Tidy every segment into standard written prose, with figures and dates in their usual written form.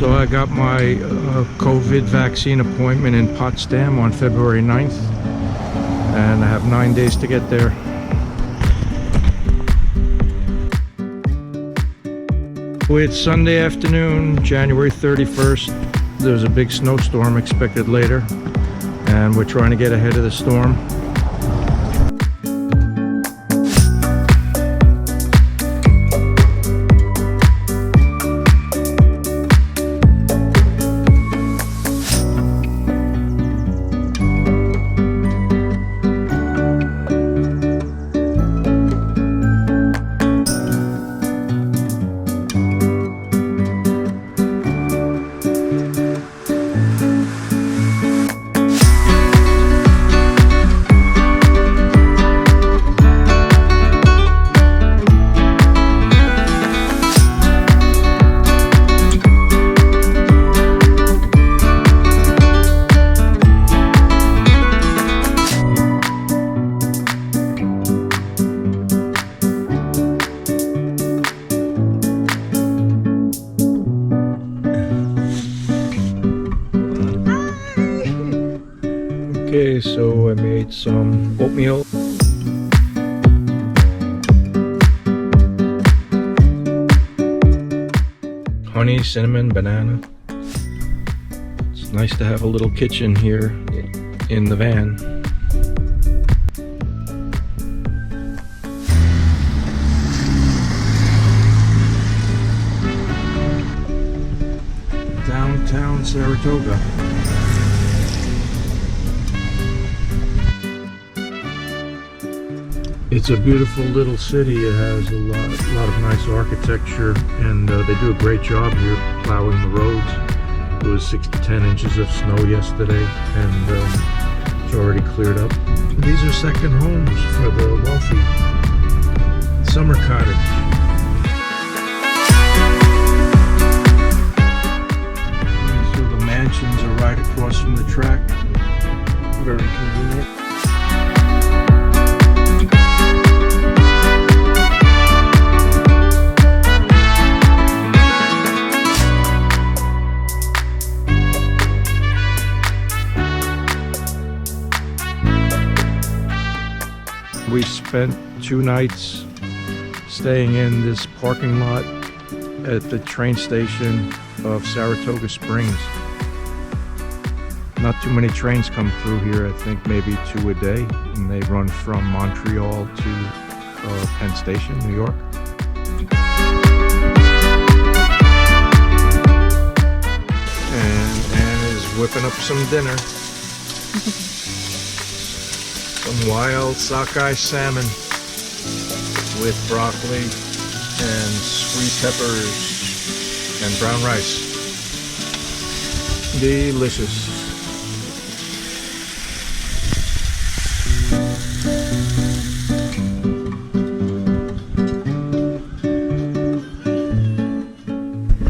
So I got my COVID vaccine appointment in Potsdam on February 9th, and I have 9 days to get there. It's Sunday afternoon, January 31st. There's a big snowstorm expected later, and we're trying to get ahead of the storm. Okay, so I made some oatmeal. Honey, cinnamon, banana. It's nice to have a little kitchen here in the van. Downtown Saratoga. It's a beautiful little city. It has a lot of nice architecture, and they do a great job here plowing the roads. It was 6 to 10 inches of snow yesterday, and it's already cleared up. These are second homes for the wealthy. Summer cottage. So the mansions are right across from the track. Very convenient. We spent 2 nights staying in this parking lot at the train station of Saratoga Springs. Not too many trains come through here, I think maybe 2 a day, and they run from Montreal to Penn Station, New York. And Anne is whipping up some dinner. Some wild sockeye salmon with broccoli and sweet peppers and brown rice. Delicious.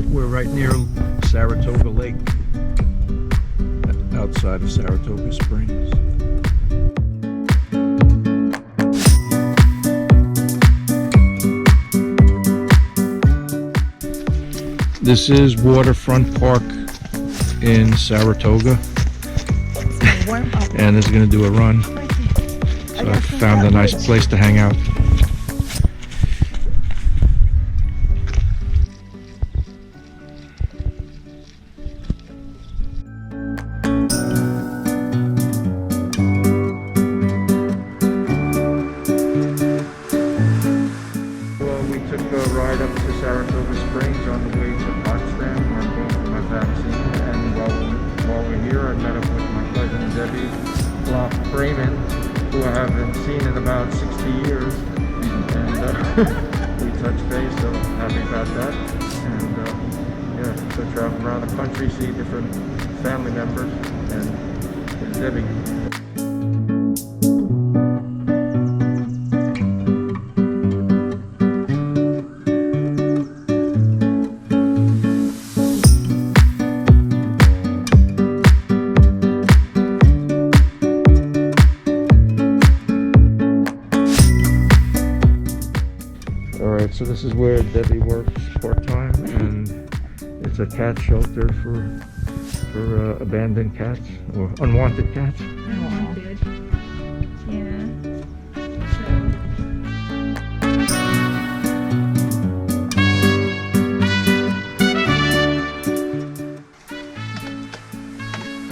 We're right near Saratoga Lake, outside of Saratoga Springs. This is Waterfront Park in Saratoga, and is going to do a run. So I found a nice place to hang out. Well, we took a ride up to Saratoga Springs on the way to Potsdam, where I'm going for my vaccine. And while we're here, I met up with my cousin Debbie Freeman, who I haven't seen in about 60 years. And we touched base, so happy about that. And yeah, so travel around the country, see different family members, and Debbie. So this is where Debbie works part-time, and it's a cat shelter for abandoned cats or unwanted cats. Unwanted. Yeah.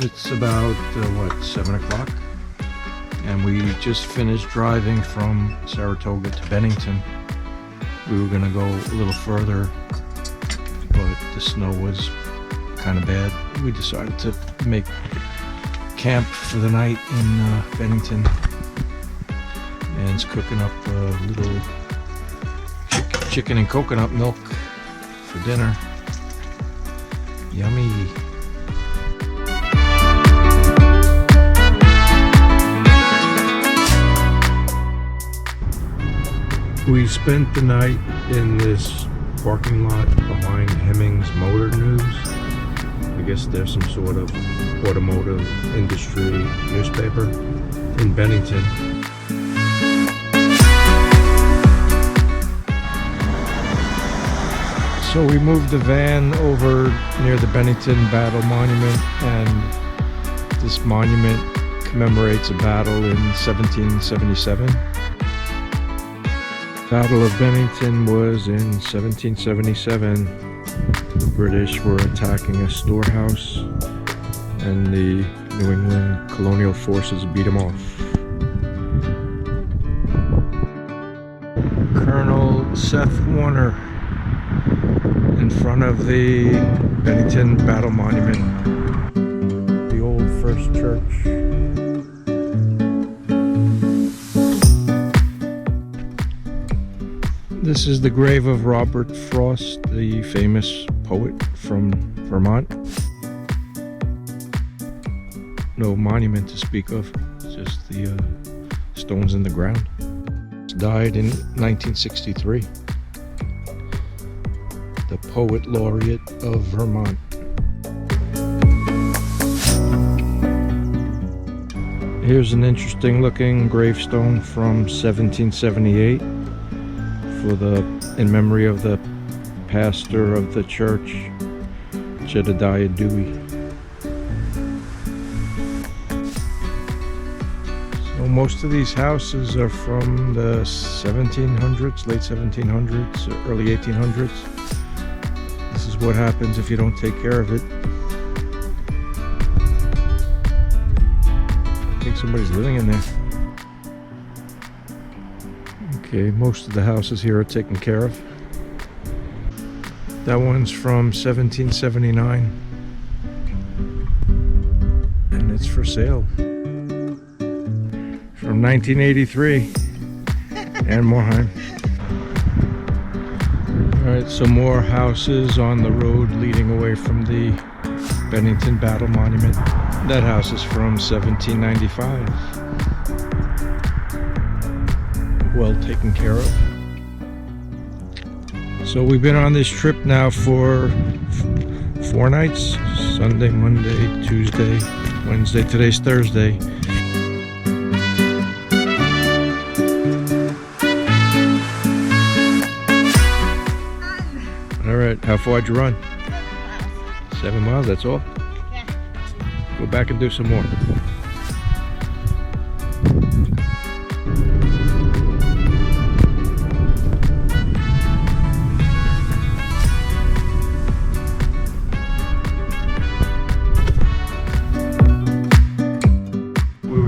It's about, 7 o'clock? And we just finished driving from Saratoga to Bennington. We were going to go a little further, but the snow was kind of bad. We decided to make camp for the night in Bennington. And it's cooking up a little chicken and coconut milk for dinner. Yummy. We spent the night in this parking lot behind Hemmings Motor News. I guess there's some sort of automotive industry newspaper in Bennington. So we moved the van over near the Bennington Battle Monument, and this monument commemorates a battle in 1777. Battle of Bennington was in 1777. The British were attacking a storehouse and the New England colonial forces beat them off. Colonel Seth Warner in front of the Bennington Battle Monument. The old First Church. This is the grave of Robert Frost, the famous poet from Vermont. No monument to speak of, just the stones in the ground. He died in 1963. The poet laureate of Vermont. Here's an interesting looking gravestone from 1778. In memory of the pastor of the church, Jedediah Dewey. So most of these houses are from the 1700s, late 1700s, early 1800s. This is what happens if you don't take care of it. I think somebody's living in there. Okay, most of the houses here are taken care of. That one's from 1779. And it's for sale. From 1983. And Moreheim. Alright, so more houses on the road leading away from the Bennington Battle Monument. That house is from 1795. Well taken care of. So we've been on this trip now for 4 nights. Sunday, Monday, Tuesday, Wednesday. Today's Thursday. Alright, how far did you run? 7 miles, that's all? Yeah. Go back and do some more.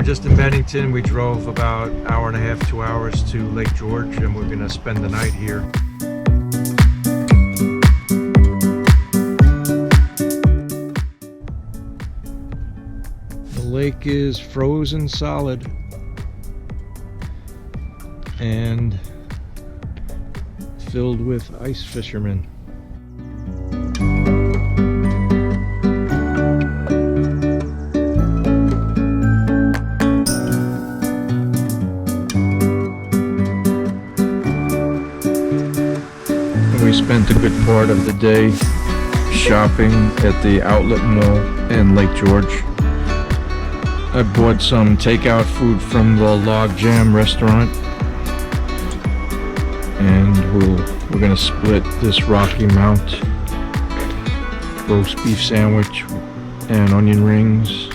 Just in Bennington, we drove about an hour and a half, 2 hours to Lake George, and we're going to spend the night here. The lake is frozen solid and filled with ice fishermen. We spent a good part of the day shopping at the outlet mall in Lake George. I bought some takeout food from the Log Jam restaurant, and we're gonna split this Rocky Mount roast beef sandwich and onion rings.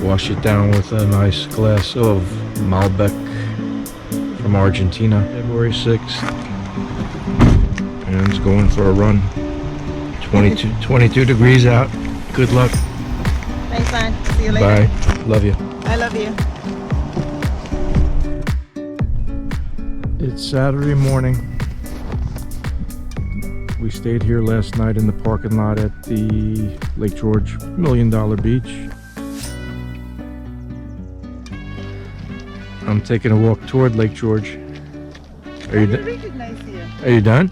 Wash it down with a nice glass of Malbec from Argentina. February 6th. And it's going for a run. 22 degrees out. Good luck. Thanks, man. See you later. Bye. Love you. I love you. It's Saturday morning. We stayed here last night in the parking lot at the Lake George $1 Million Beach. I'm taking a walk toward Lake George. Are you done? Recognize you. Are you done?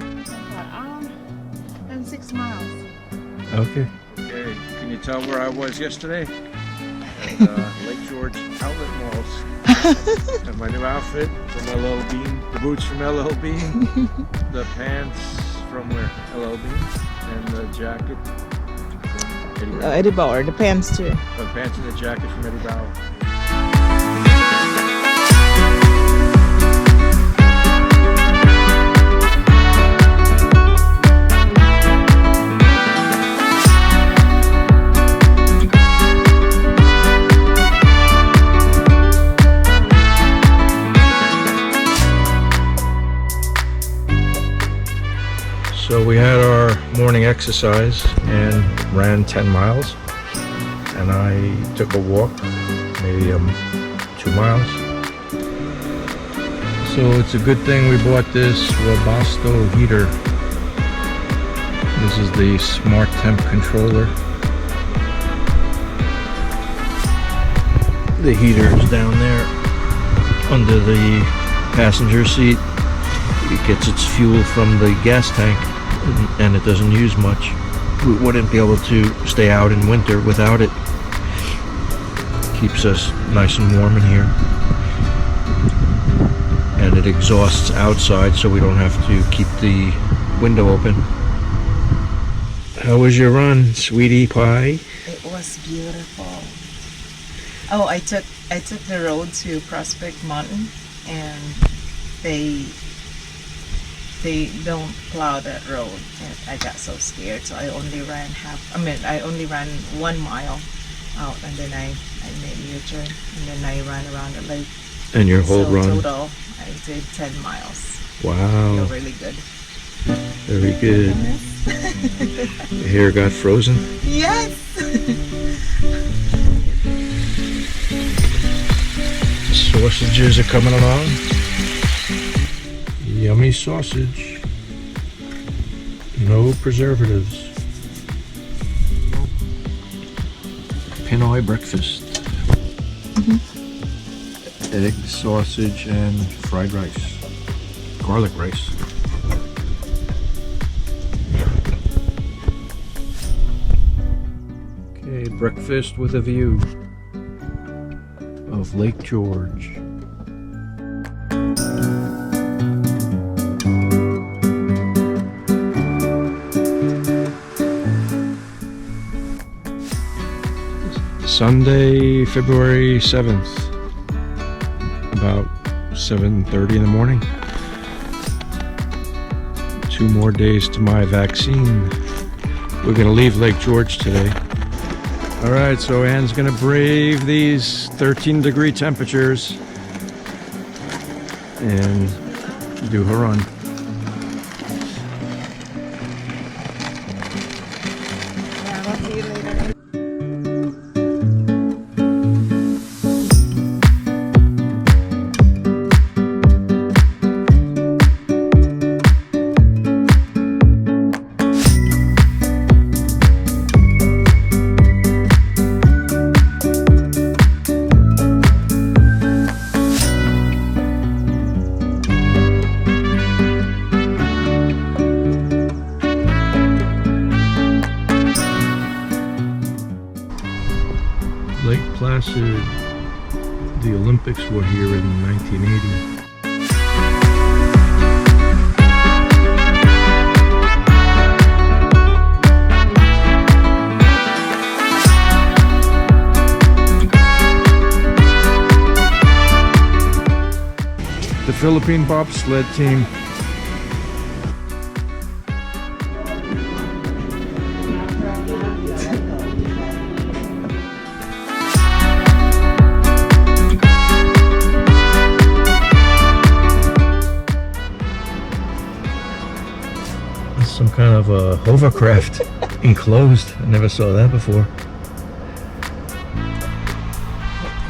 I'm 6 miles. Okay. Okay. Can you tell where I was yesterday? At Lake George Outlet Malls. And my new outfit from LL Bean, the boots from LL Bean, the pants from where? LL Bean, and the jacket from Eddie Bauer, the pants too. The pants and the jacket from Eddie Bauer. So we had our morning exercise and ran 10 miles, and I took a walk, maybe 2 miles. So it's a good thing we bought this Robusto heater. This is the Smart Temp controller. The heater is down there under the passenger seat. It gets its fuel from the gas tank, and it doesn't use much. We wouldn't be able to stay out in winter without it. Keeps us nice and warm in here. And it exhausts outside, so we don't have to keep the window open. How was your run, sweetie pie? It was beautiful. Oh, I took the road to Prospect Mountain, and they don't plow that road, and I got so scared, so I only ran 1 mile out, and then I made a U-turn, and then I ran around the lake. And your whole so run? Total, I did 10 miles. Wow. Feel really good. Very good. Your hair got frozen? Yes! Sausages are coming along. Yummy sausage. No preservatives. Pinoy breakfast. Egg, sausage, and fried rice. Garlic rice. Okay, breakfast with a view of Lake George. Sunday, February 7th, about 7:30 in the morning. 2 more days to my vaccine. We're gonna leave Lake George today. All right, so Anne's gonna brave these 13-degree temperatures and do her run. Yeah, I'll see you later. Lake Placid, the Olympics were here in 1980. The Philippine bobsled team. Some kind of a hovercraft enclosed. I never saw that before.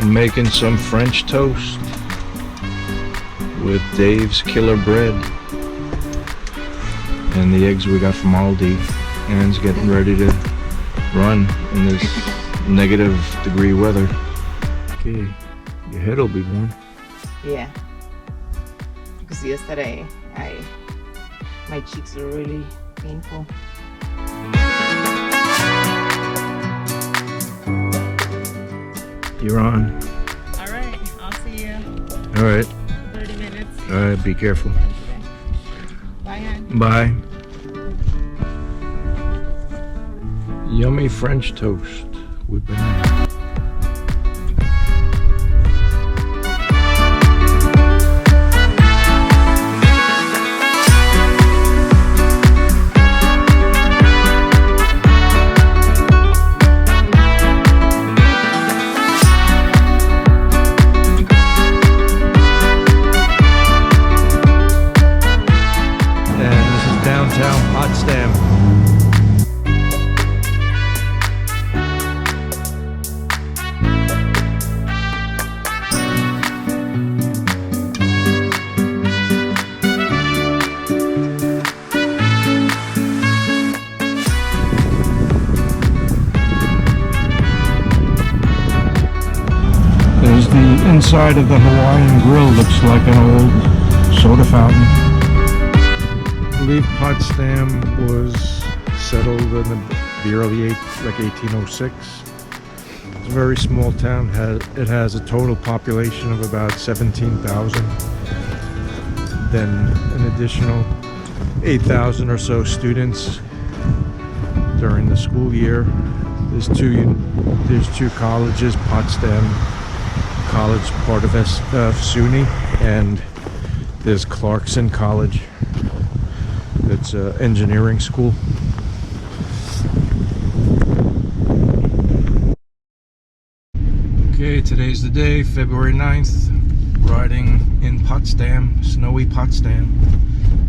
I'm making some French toast with Dave's Killer Bread and the eggs we got from Aldi. Anne's getting ready to run in this -degree weather. Okay, your head will be warm. Yeah. Because yesterday my cheeks were really painful. You're on. All right, I'll see you. All right. 30 minutes. All right, be careful. Bye, hon. Bye. Yummy French toast with banana. Downtown Potsdam. There's the inside of the Hawaiian Grill. Looks like an old soda fountain. I believe Potsdam was settled in the early 1806. It's a very small town. It has a total population of about 17,000. Then an additional 8,000 or so students during the school year. There's two colleges, Potsdam College, part of SUNY, and there's Clarkson College. It's an engineering school. Okay, today's the day, February 9th. Riding in Potsdam, snowy Potsdam,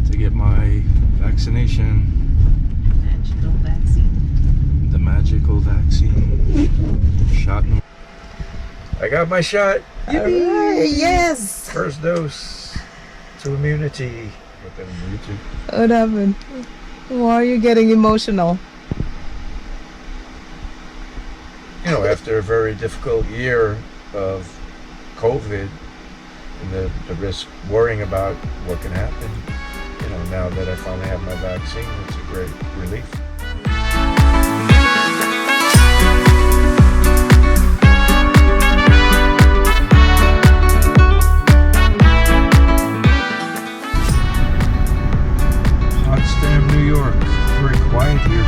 to get my vaccination. Magical vaccine. The magical vaccine. Shot. I got my shot. Yippee! Yes! First dose to immunity. YouTube. What happened? Why are you getting emotional? You know, after a very difficult year of COVID and the risk, worrying about what can happen, you know, now that I finally have my vaccine, it's a great relief. Potsdam, New York. Very quiet here.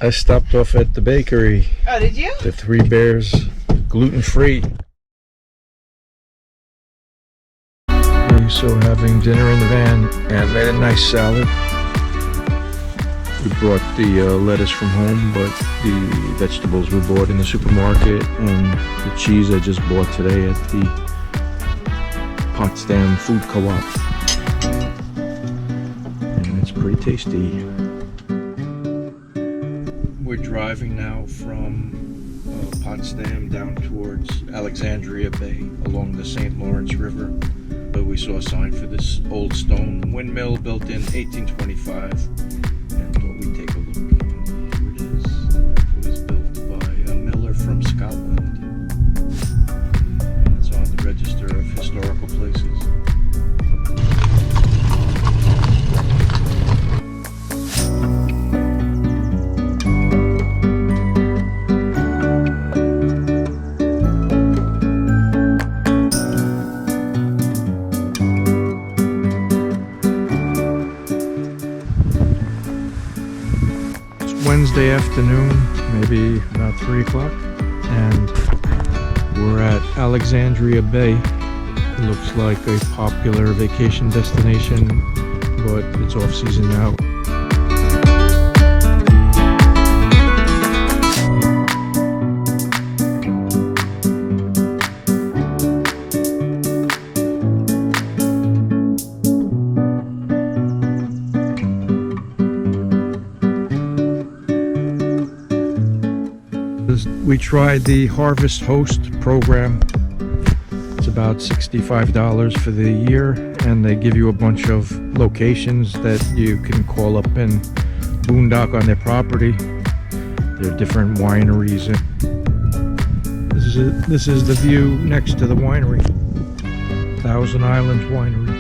I stopped off at the bakery. Oh, did you? The Three Bears, gluten-free. So having dinner in the van and made a nice salad. We brought the lettuce from home, but the vegetables we bought in the supermarket, and the cheese I just bought today at the Potsdam Food Co-op. And it's pretty tasty. We're driving now from Potsdam down towards Alexandria Bay along the St. Lawrence River. But we saw a sign for this old stone windmill built in 1825 and thought we'd take a look. And here it is. It was built by a miller from Scotland. Thursday afternoon, maybe about 3 o'clock, and we're at Alexandria Bay. It looks like a popular vacation destination, but it's off season now. We tried the Harvest Host program. It's about $65 for the year, and they give you a bunch of locations that you can call up and boondock on their property. There are different wineries. This is the view next to the winery, Thousand Islands Winery.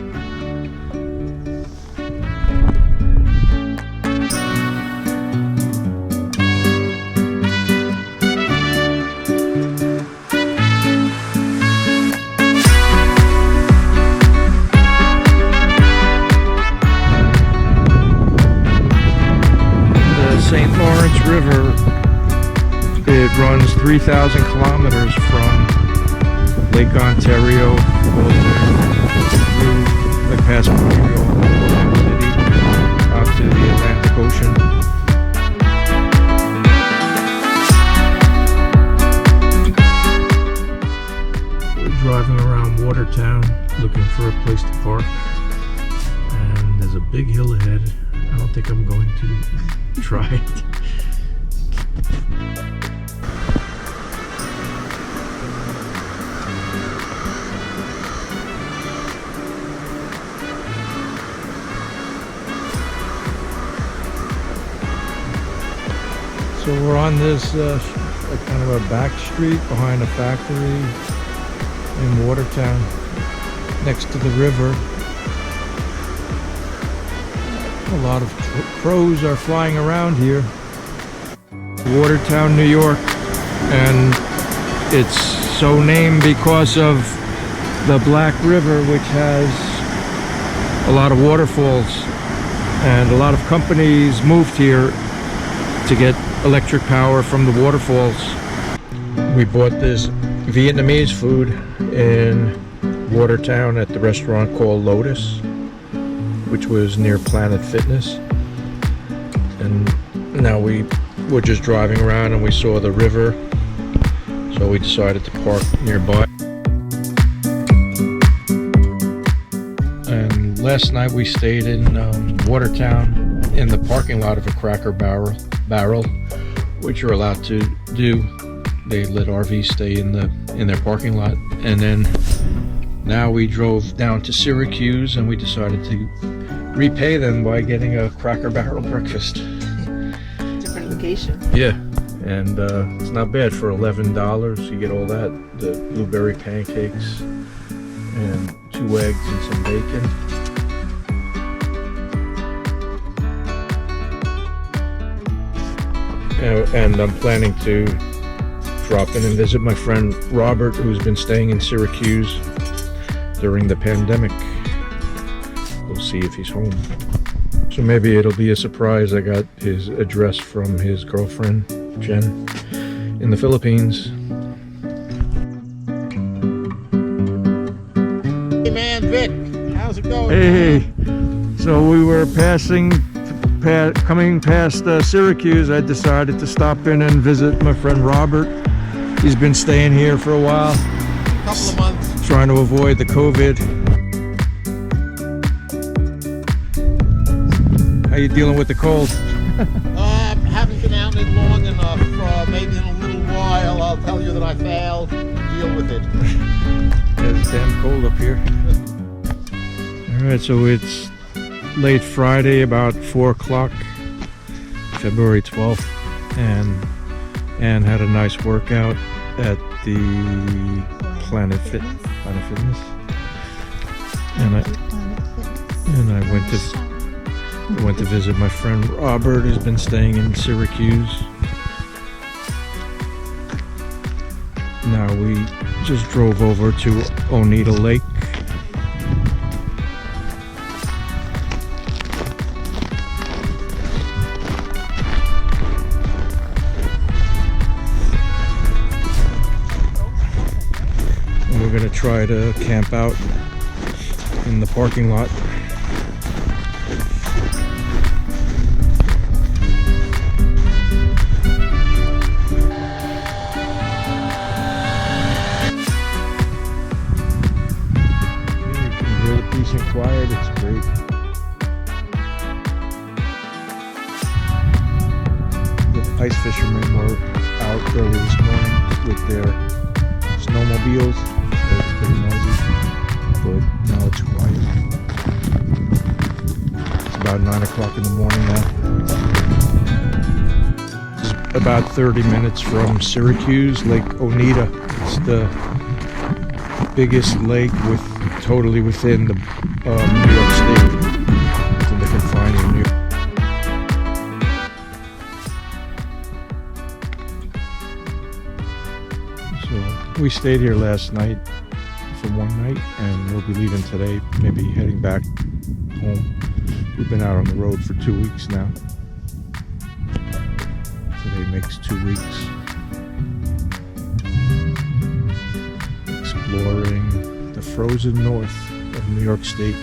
River, it runs 3,000 kilometers from Lake Ontario all the way through, like past Montreal, City, out to the Atlantic Ocean. We're driving around Watertown looking for a place to park, and there's a big hill ahead. I don't think I'm going to try it. So we're on this kind of a back street behind a factory in Watertown, next to the river. A lot of crows are flying around here. Watertown, New York, and it's so named because of the Black River, which has a lot of waterfalls, and a lot of companies moved here to get electric power from the waterfalls. We bought this Vietnamese food in Watertown at the restaurant called Lotus, which was near Planet Fitness. And now we were just driving around and we saw the river, so we decided to park nearby. And last night we stayed in Watertown in the parking lot of a Cracker Barrel, which you're allowed to do. They let RVs stay in their parking lot. And then now we drove down to Syracuse, and we decided to repay them by getting a Cracker Barrel breakfast. Different location. Yeah, and it's not bad for $11. You get all that, the blueberry pancakes and 2 eggs and some bacon. And I'm planning to drop in and visit my friend Robert, who's been staying in Syracuse during the pandemic. We'll see if he's home. So maybe it'll be a surprise. I got his address from his girlfriend, Jen, in the Philippines. Hey man, Vic, how's it going? Hey, so we were coming past Syracuse. I decided to stop in and visit my friend Robert. He's been staying here for a while. A couple of months. Trying to avoid the COVID. How you dealing with the cold? Haven't been out in long enough. Maybe in a little while I'll tell you that I failed to deal with it. It's damn cold up here. Alright, so it's late Friday, about 4 o'clock, February 12th, and had a nice workout at the Planet Fitness. And I went to visit my friend Robert, who's been staying in Syracuse. Now we just drove over to Oneida Lake. we're gonna try to camp out in the parking lot. You can hear the peace and quiet, it's great. The ice fishermen were out early this morning with their snowmobiles. It was pretty noisy, but now it's quiet. It's about 9 o'clock in the morning now. It's about 30 minutes from Syracuse, Lake Oneida. It's the biggest lake totally within the New York State. It's in the confines of New York. We stayed here last night for one night, and we'll be leaving today, maybe heading back home. We've been out on the road for 2 weeks now. Today makes 2 weeks. Exploring the frozen north of New York State.